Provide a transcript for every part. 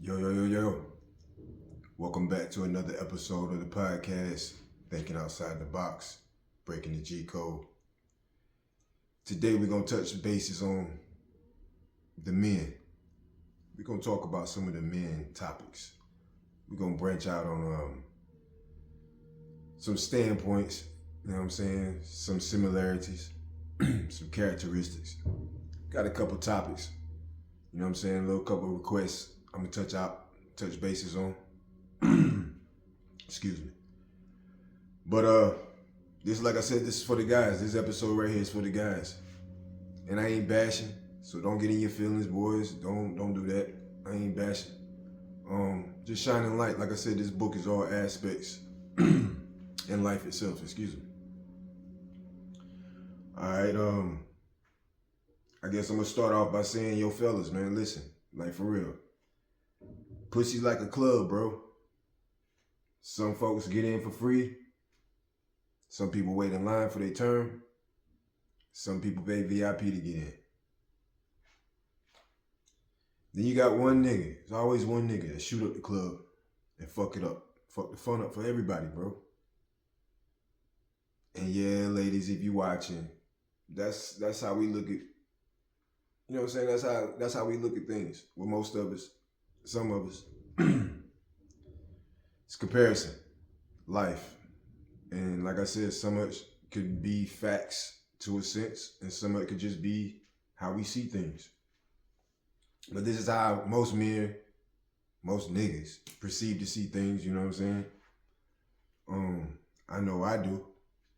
Yo, yo, yo, yo. Welcome back to another episode of the podcast, Thinking Outside the Box, Breaking the G Code. Today we're going to touch bases on the men. We're going to talk about some of the men topics. We're going to branch out on some standpoints, you know what I'm saying? Some similarities, some characteristics. Got a couple topics, you know what I'm saying? A little couple requests I'm going to touch bases on. Excuse me. But this, like I said, this is for the guys. This episode right here is for the guys. And I ain't bashing, so don't get in your feelings, boys. Don't do that. I ain't bashing. Just shining light. Like I said, this book is all aspects in life itself. Excuse me. All right. I guess I'm gonna start off by saying, yo, fellas, man, listen, like for real. Pussy like a club, bro. Some folks get in for free. Some people wait in line for their turn. Some people pay VIP to get in. Then you got one nigga. There's always one nigga that shoot up the club and fuck it up. Fuck the fun up for everybody, bro. And yeah, ladies, if you watching, that's how we look at, you know what I'm saying? That's how we look at things. With most of us, some of us. It's comparison, life. And like I said, so much could be facts to a sense, and some of it could just be how we see things. But this is how most men, most niggas perceive to see things, you know what I'm saying? I know I do.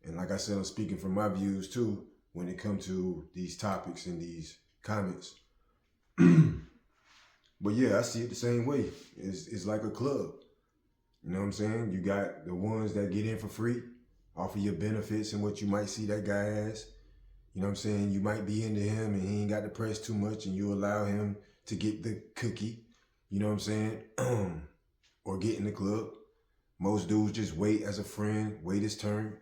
And like I said, I'm speaking from my views too when it comes to these topics and these comments. But yeah, I see it the same way. It's like a club. You know what I'm saying? You got the ones that get in for free, offer your benefits and what you might see that guy as. You know what I'm saying? You might be into him and he ain't got to press too much and you allow him to get the cookie. You know what I'm saying? Or get in the club. Most dudes just wait as a friend, wait his turn.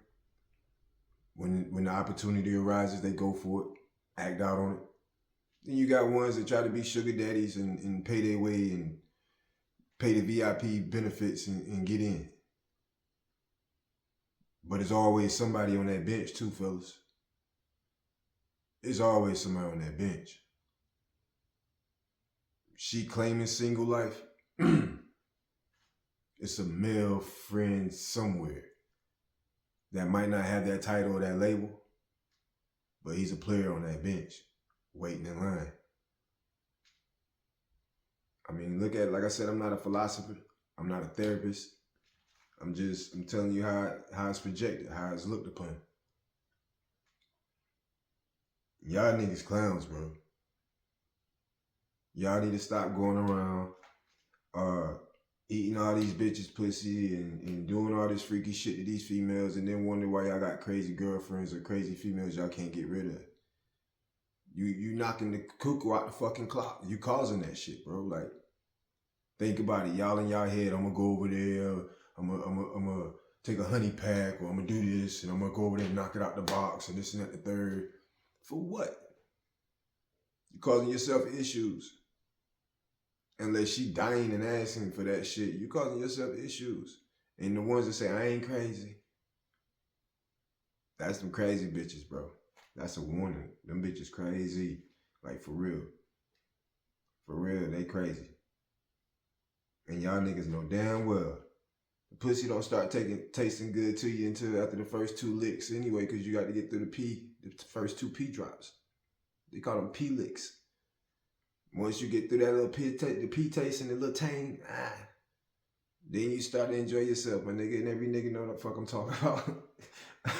When the opportunity arises, they go for it, act out on it. Then you got ones that try to be sugar daddies and pay their way and pay the VIP benefits and get in. But there's always somebody on that bench too, fellas. There's always somebody on that bench. She claiming single life. It's a male friend somewhere that might not have that title or that label, but he's a player on that bench, waiting in line. I mean, look at it. Like I said, I'm not a philosopher. I'm not a therapist. I'm telling you how it's projected, how it's looked upon. Y'all niggas clowns, bro. Y'all need to stop going around eating all these bitches pussy and doing all this freaky shit to these females and then wonder why y'all got crazy girlfriends or crazy females y'all can't get rid of. You knocking the cuckoo out the fucking clock. You causing that shit, bro. Like, think about it. Y'all in y'all head, I'm gonna go over there, I'm gonna take a honey pack, or I'm gonna do this, and I'm gonna go over there and knock it out the box, and this and that, the third. For what? You causing yourself issues. Unless she dying and asking for that shit, you causing yourself issues. And the ones that say, I ain't crazy, that's them crazy bitches, bro. That's a warning. Them bitches crazy. Like, for real. For real, they crazy. And y'all niggas know damn well the pussy don't start tasting good to you until after the first two licks anyway, because you got to get through the first two P drops. They call them P licks. Once you get through that little the P taste and the little tang, then you start to enjoy yourself, my nigga. And every nigga know what the fuck I'm talking about.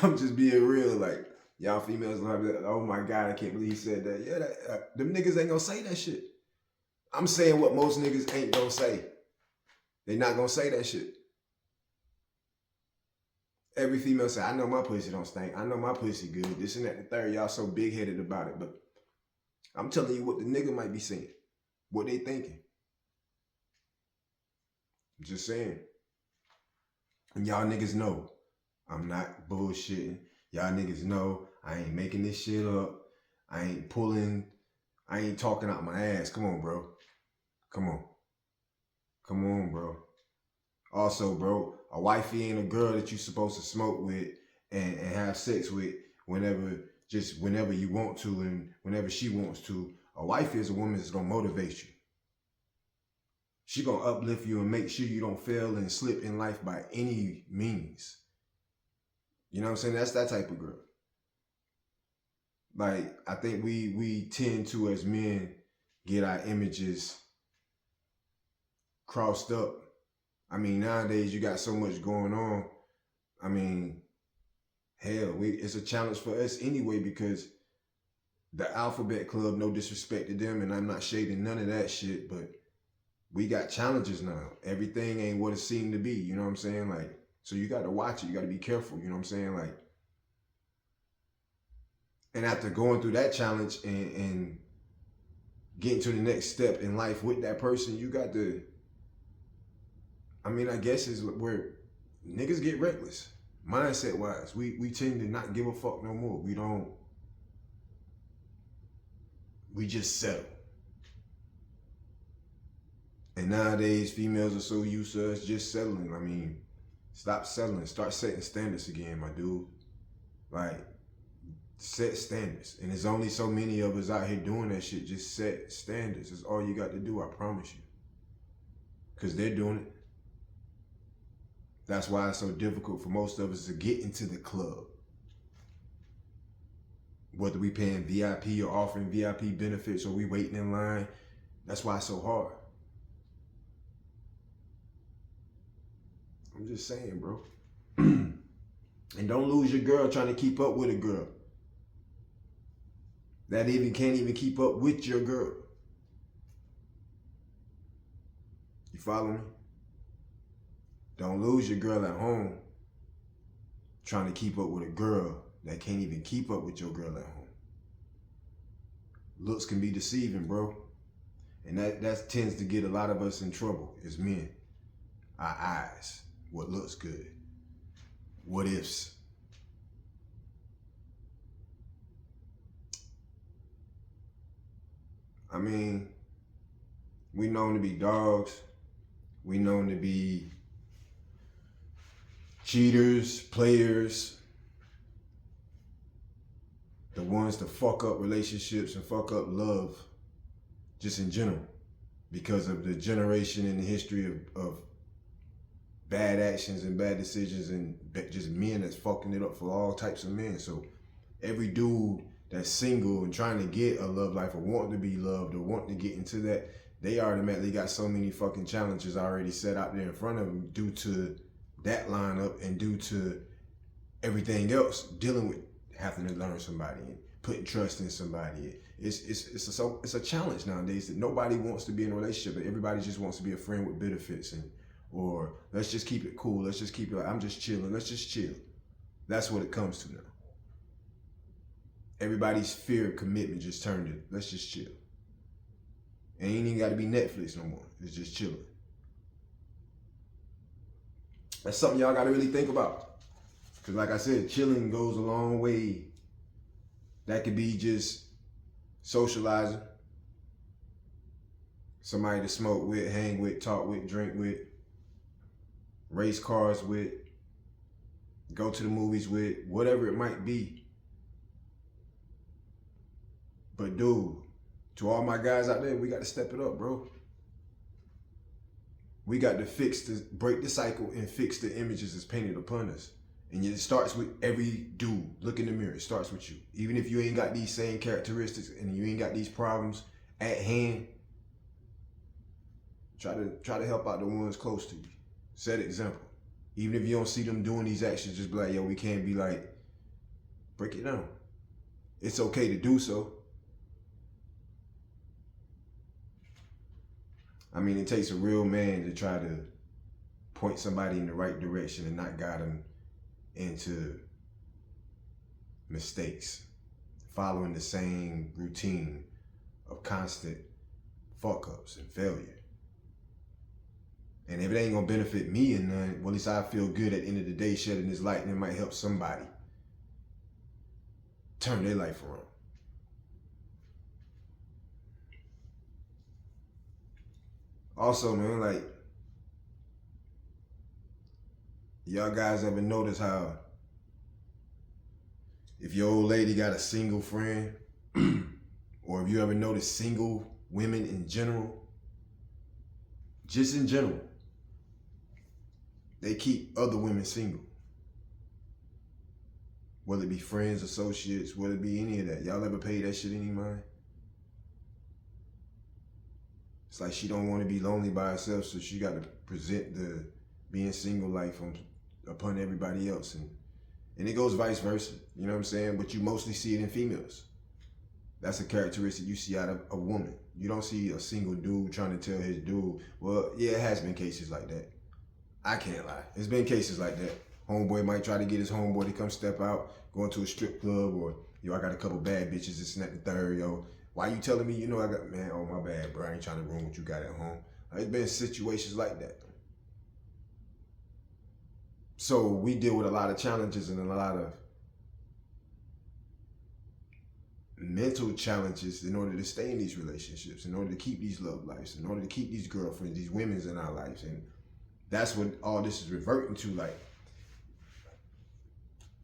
I'm just being real. Like, y'all females will have that, oh my God, I can't believe he said that. Yeah, them niggas ain't gonna say that shit. I'm saying what most niggas ain't gonna say. They not gonna say that shit. Every female say, I know my pussy don't stink. I know my pussy good. This and that, the third. Y'all so big-headed about it. But I'm telling you what the nigga might be saying. What they thinking. I'm just saying. And y'all niggas know I'm not bullshitting. Y'all niggas know I ain't making this shit up. I ain't talking out my ass. Come on, bro. Come on. Come on, bro. Also, bro, a wifey ain't a girl that you supposed to smoke with and have sex with whenever you want to and whenever she wants to. A wife is a woman that's gonna motivate you. She gonna uplift you and make sure you don't fail and slip in life by any means. You know what I'm saying? That's that type of girl. Like, I think we tend to, as men, get our images crossed up. I mean, nowadays you got so much going on. I mean, hell, it's a challenge for us anyway, because the Alphabet Club, no disrespect to them, and I'm not shading none of that shit, but we got challenges now. Everything ain't what it seemed to be, you know what I'm saying? Like, so you got to watch it. You got to be careful, you know what I'm saying? Like, and after going through that challenge and getting to the next step in life with that person, you got to, I mean, I guess is where niggas get reckless. Mindset wise, we tend to not give a fuck no more. We just settle. And nowadays, females are so used to us just settling. I mean, stop settling. Start setting standards again, my dude. Like, set standards. And there's only so many of us out here doing that shit. Just set standards. That's all you got to do, I promise you. Because they're doing it. That's why it's so difficult for most of us to get into the club. Whether we paying VIP or offering VIP benefits or we waiting in line, that's why it's so hard. I'm just saying, bro. And don't lose your girl trying to keep up with a girl that can't even keep up with your girl. You follow me? Don't lose your girl at home trying to keep up with a girl that can't even keep up with your girl at home. Looks can be deceiving, bro. And that tends to get a lot of us in trouble as men. Our eyes. What looks good. What ifs. I mean, we known to be dogs. We known to be cheaters, players, the ones to fuck up relationships and fuck up love, just in general, because of the generation and the history of bad actions and bad decisions and just men that's fucking it up for all types of men. So every dude that's single and trying to get a love life or wanting to be loved or wanting to get into that, they automatically got so many fucking challenges already set out there in front of them due to that lineup and due to everything else, dealing with having to learn somebody and putting trust in somebody. It's a challenge nowadays that nobody wants to be in a relationship, but everybody just wants to be a friend with benefits, or let's just keep it cool. Let's just keep it like, I'm just chilling. Let's just chill. That's what it comes to now. Everybody's fear of commitment just turned it. Let's just chill. It ain't even got to be Netflix no more. It's just chilling. That's something y'all got to really think about. Because like I said, chilling goes a long way. That could be just socializing. Somebody to smoke with, hang with, talk with, drink with, race cars with, go to the movies with, whatever it might be. But dude, to all my guys out there, we got to step it up, bro. We got to break the cycle and fix the images that's painted upon us. And it starts with every dude. Look in the mirror. It starts with you. Even if you ain't got these same characteristics and you ain't got these problems at hand, try to help out the ones close to you. Set example. Even if you don't see them doing these actions, just be like, yo, we can't be like, break it down. It's okay to do so. I mean, it takes a real man to try to point somebody in the right direction and not guide them into mistakes, following the same routine of constant fuck-ups and failure. And if it ain't gonna benefit me and none, well, at least I feel good at the end of the day shedding this light, and it might help somebody turn their life around. Also, man, like, Y'all guys ever notice how if your old lady got a single friend, or if you ever notice single women in general, just in general, they keep other women single. Whether it be friends, associates, whether it be any of that. Y'all ever pay that shit any mind? It's like she don't want to be lonely by herself, so she got to present the being single life upon everybody else. And it goes vice versa. You know what I'm saying? But you mostly see it in females. That's a characteristic you see out of a woman. You don't see a single dude trying to tell his dude, well, yeah, it has been cases like that. I can't lie. There's been cases like that. Homeboy might try to get his homeboy to come step out, going to a strip club, or, yo, I got a couple bad bitches, this and that, the third, yo. Why you telling me, you know, I got, man, oh, my bad, bro. I ain't trying to ruin what you got at home. There's been situations like that. So we deal with a lot of challenges and a lot of mental challenges in order to stay in these relationships, in order to keep these love lives, in order to keep these girlfriends, these women's in our lives. And that's what all this is reverting to. Like,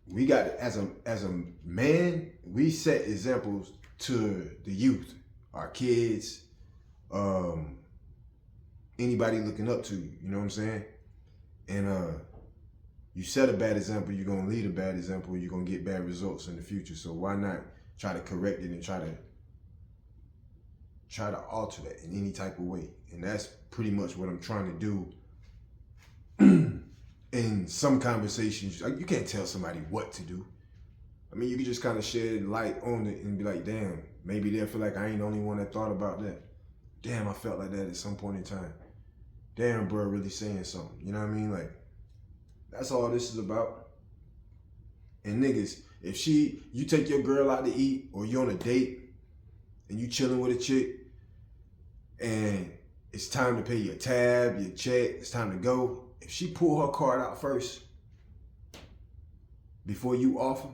we got, as a man, we set examples to the youth, our kids, anybody looking up to you, you know what I'm saying? And you set a bad example, you're gonna lead a bad example, you're gonna get bad results in the future. So why not try to correct it and try to alter that in any type of way? And that's pretty much what I'm trying to do. In some conversations, you can't tell somebody what to do. I mean, you can just kind of shed light on it and be like, damn, maybe they'll feel like I ain't the only one that thought about that. Damn, I felt like that at some point in time. Damn, bro, really saying something. You know what I mean? Like, that's all this is about. And niggas, if you take your girl out to eat, or you on a date and you chilling with a chick, and it's time to pay your tab, your check, it's time to go. If she pull her card out first before you offer,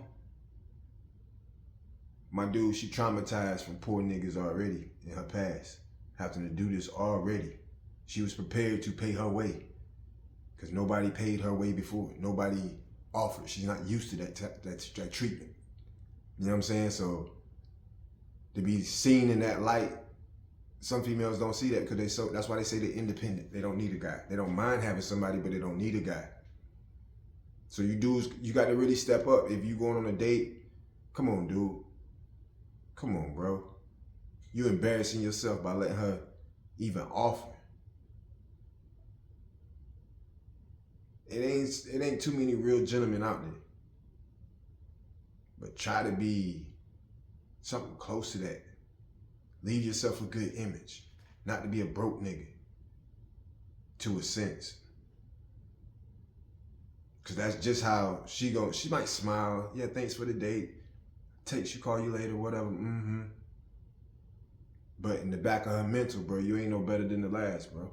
my dude, she traumatized from poor niggas already in her past, having to do this already. She was prepared to pay her way because nobody paid her way before. Nobody offered. She's not used to that treatment. You know what I'm saying? So to be seen in that light, some females don't see that because that's why they say they're independent. They don't need a guy. They don't mind having somebody, but they don't need a guy. So you dudes, you got to really step up. If you going on a date, come on, dude. Come on, bro. You embarrassing yourself by letting her even offer. It ain't too many real gentlemen out there. But try to be something close to that. Leave yourself a good image. Not to be a broke nigga. To a sense. Because that's just how she might smile. Yeah, thanks for the date. She call you later, whatever. But in the back of her mental, bro, you ain't no better than the last, bro.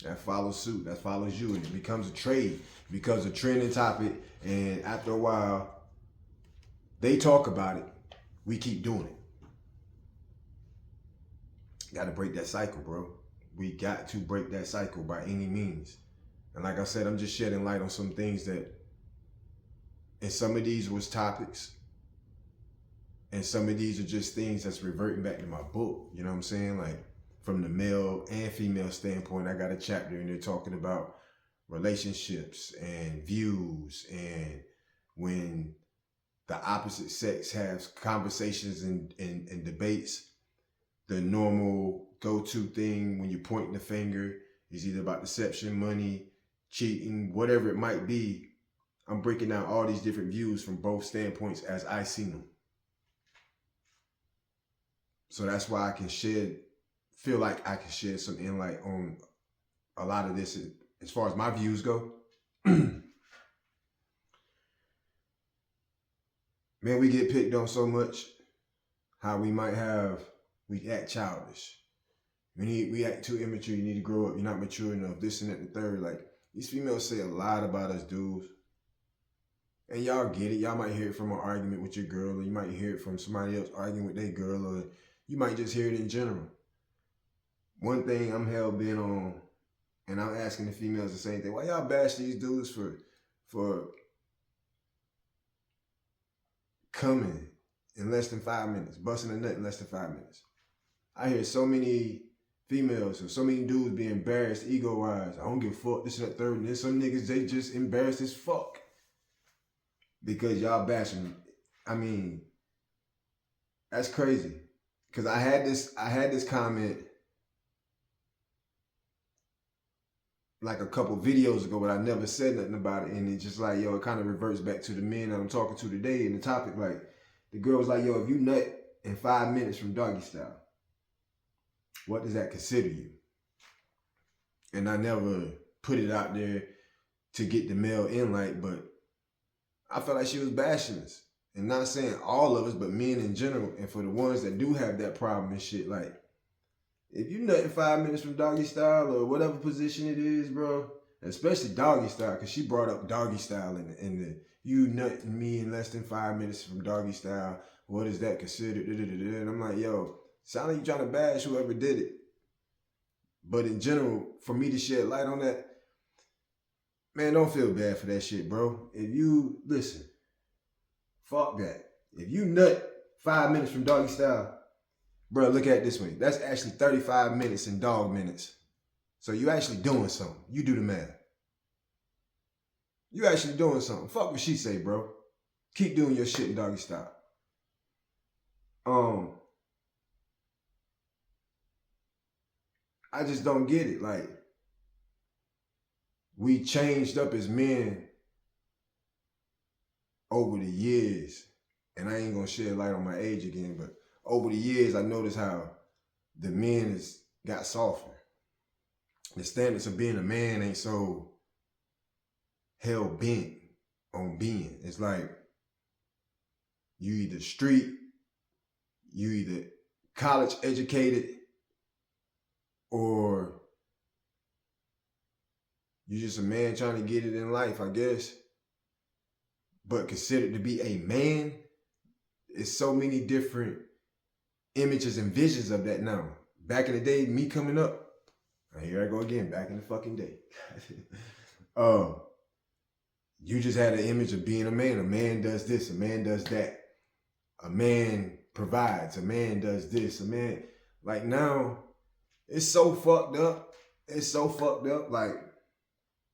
That follows suit. That follows you. And it becomes a trade. It becomes a trending topic. And after a while, they talk about it. We keep doing it. Got to break that cycle, bro. We got to break that cycle by any means. And like I said, I'm just shedding light on some things that, and some of these was topics, and some of these are just things that's reverting back to my book. You know what I'm saying? Like, from the male and female standpoint, I got a chapter in there talking about relationships and views, and when the opposite sex has conversations and debates, the normal go-to thing when you're pointing the finger is either about deception, money, cheating, whatever it might be. I'm breaking down all these different views from both standpoints as I see them. So that's why I feel like I can shed some insight on a lot of this as far as my views go. Man, we get picked on so much. How we act childish. We act too immature. You need to grow up. You're not mature enough. This and that and the third. Like, these females say a lot about us dudes. And y'all get it. Y'all might hear it from an argument with your girl, or you might hear it from somebody else arguing with their girl, or you might just hear it in general. One thing I'm hell bent on And I'm asking the females the same thing. Why y'all bash these dudes for coming in less than 5 minutes, busting a nut in less than 5 minutes? I hear so many females or so many dudes be embarrassed ego-wise. I don't give a fuck, this and that third. And then some niggas, they just embarrassed as fuck because y'all bashing. I mean, that's crazy. Cause I had this comment like a couple videos ago, but I never said nothing about it. And it's just like, yo, it kind of reverts back to the men that I'm talking to today. And the topic, like, the girl was like, yo, if you nut in 5 minutes from doggy style, what does that consider you? And I never put it out there to get the male invite, but I felt like she was bashing us. And not saying all of us, but men in general. And for the ones that do have that problem and shit, like, if you nut in 5 minutes from doggy style or whatever position it is, bro, especially doggy style, because she brought up doggy style in the you nutting me in less than 5 minutes from doggy style, what is that considered? And I'm like, yo, sound like you trying to bash whoever did it. But in general, for me to shed light on that, man, don't feel bad for that shit, bro. If you, listen, fuck that. If you nut 5 minutes from doggy style, bro, look at it this way. That's actually 35 minutes in dog minutes. So you actually doing something. You do the math. You actually doing something. Fuck what she say, bro. Keep doing your shit in doggy style. I just don't get it. Like, we changed up as men over the years. And I ain't gonna shed light on my age again, but over the years, I noticed how the men has got softer. The standards of being a man ain't so hell bent on being. It's like you either street, you either college educated, or you just a man trying to get it in life, I guess. But considered to be a man, it's so many different images and visions of that now. Back in the day, me coming up, and here I go again, back in the fucking day. You just had an image of being a man. A man does this, a man does that. A man provides, a man does this, a man, like now, it's so fucked up. It's so fucked up. Like,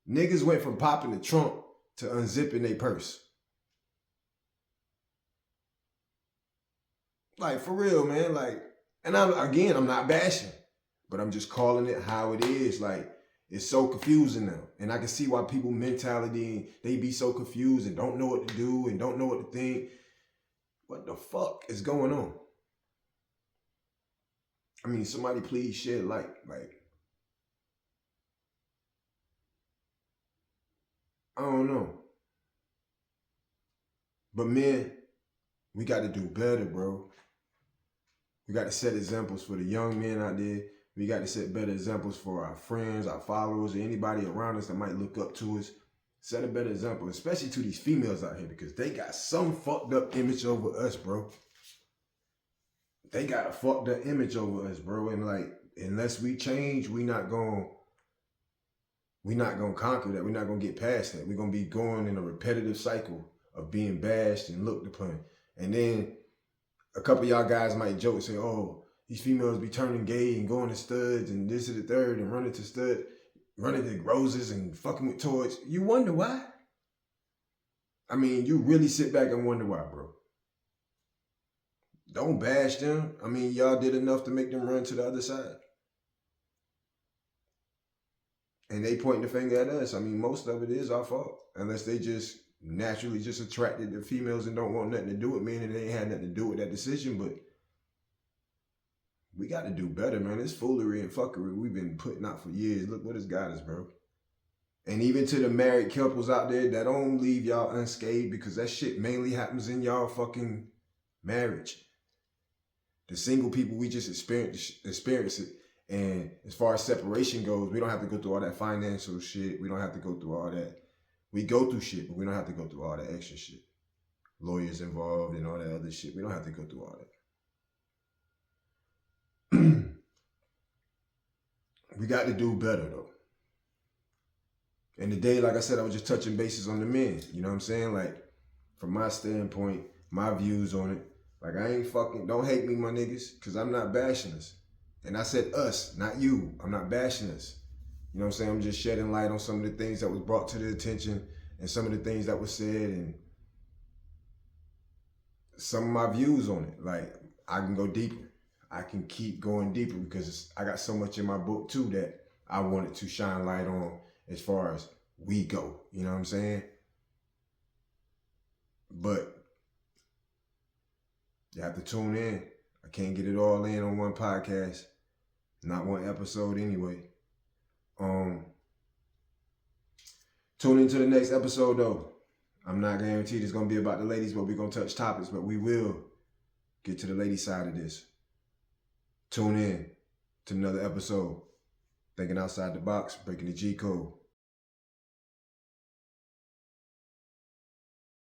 niggas went from popping the trunk to unzipping their purse. Like, for real, man. Like, and I'm not bashing, but I'm just calling it how it is. Like, it's so confusing now. And I can see why people mentality, they be so confused and don't know what to do and don't know what to think. What the fuck is going on? I mean, somebody please shed light. Like, I don't know. But men, we got to do better, bro. We got to set examples for the young men out there. We got to set better examples for our friends, our followers, or anybody around us that might look up to us. Set a better example, especially to these females out here, because they got some fucked up image over us, bro. They got a fucked up image over us, bro. And like, unless we change, we not gonna conquer that. We're not gonna get past that. We're gonna be going in a repetitive cycle of being bashed and looked upon. And then a couple of y'all guys might joke and say, oh, these females be turning gay and going to studs and this is the third and running to roses and fucking with toys. You wonder why? I mean, you really sit back and wonder why, bro. Don't bash them. I mean, y'all did enough to make them run to the other side. And they pointing the finger at us. I mean, most of it is our fault. Unless they just naturally just attracted to females and don't want nothing to do with men and they ain't had nothing to do with that decision. But we got to do better, man. This foolery and fuckery we've been putting out for years. Look what it's got us, bro. And even to the married couples out there that don't leave y'all unscathed, because that shit mainly happens in y'all fucking marriage. The single people, we just experience it. And as far as separation goes, we don't have to go through all that financial shit. We don't have to go through all that. We go through shit, but we don't have to go through all that extra shit. Lawyers involved and all that other shit. We don't have to go through all that. We got to do better, though. And today, like I said, I was just touching bases on the men. You know what I'm saying? Like, from my standpoint, my views on it. Like, I ain't fucking, don't hate me, my niggas, because I'm not bashing us. And I said us, not you. I'm not bashing us. You know what I'm saying? I'm just shedding light on some of the things that was brought to the attention and some of the things that was said and some of my views on it. Like, I can go deeper. I can keep going deeper because I got so much in my book too that I wanted to shine light on as far as we go. You know what I'm saying? But you have to tune in. I can't get it all in on one podcast. Not one episode anyway. Tune into the next episode though. I'm not guaranteed it's gonna be about the ladies, but we're gonna touch topics, but we will get to the lady side of this. Tune in to another episode. Thinking outside the box, breaking the G code.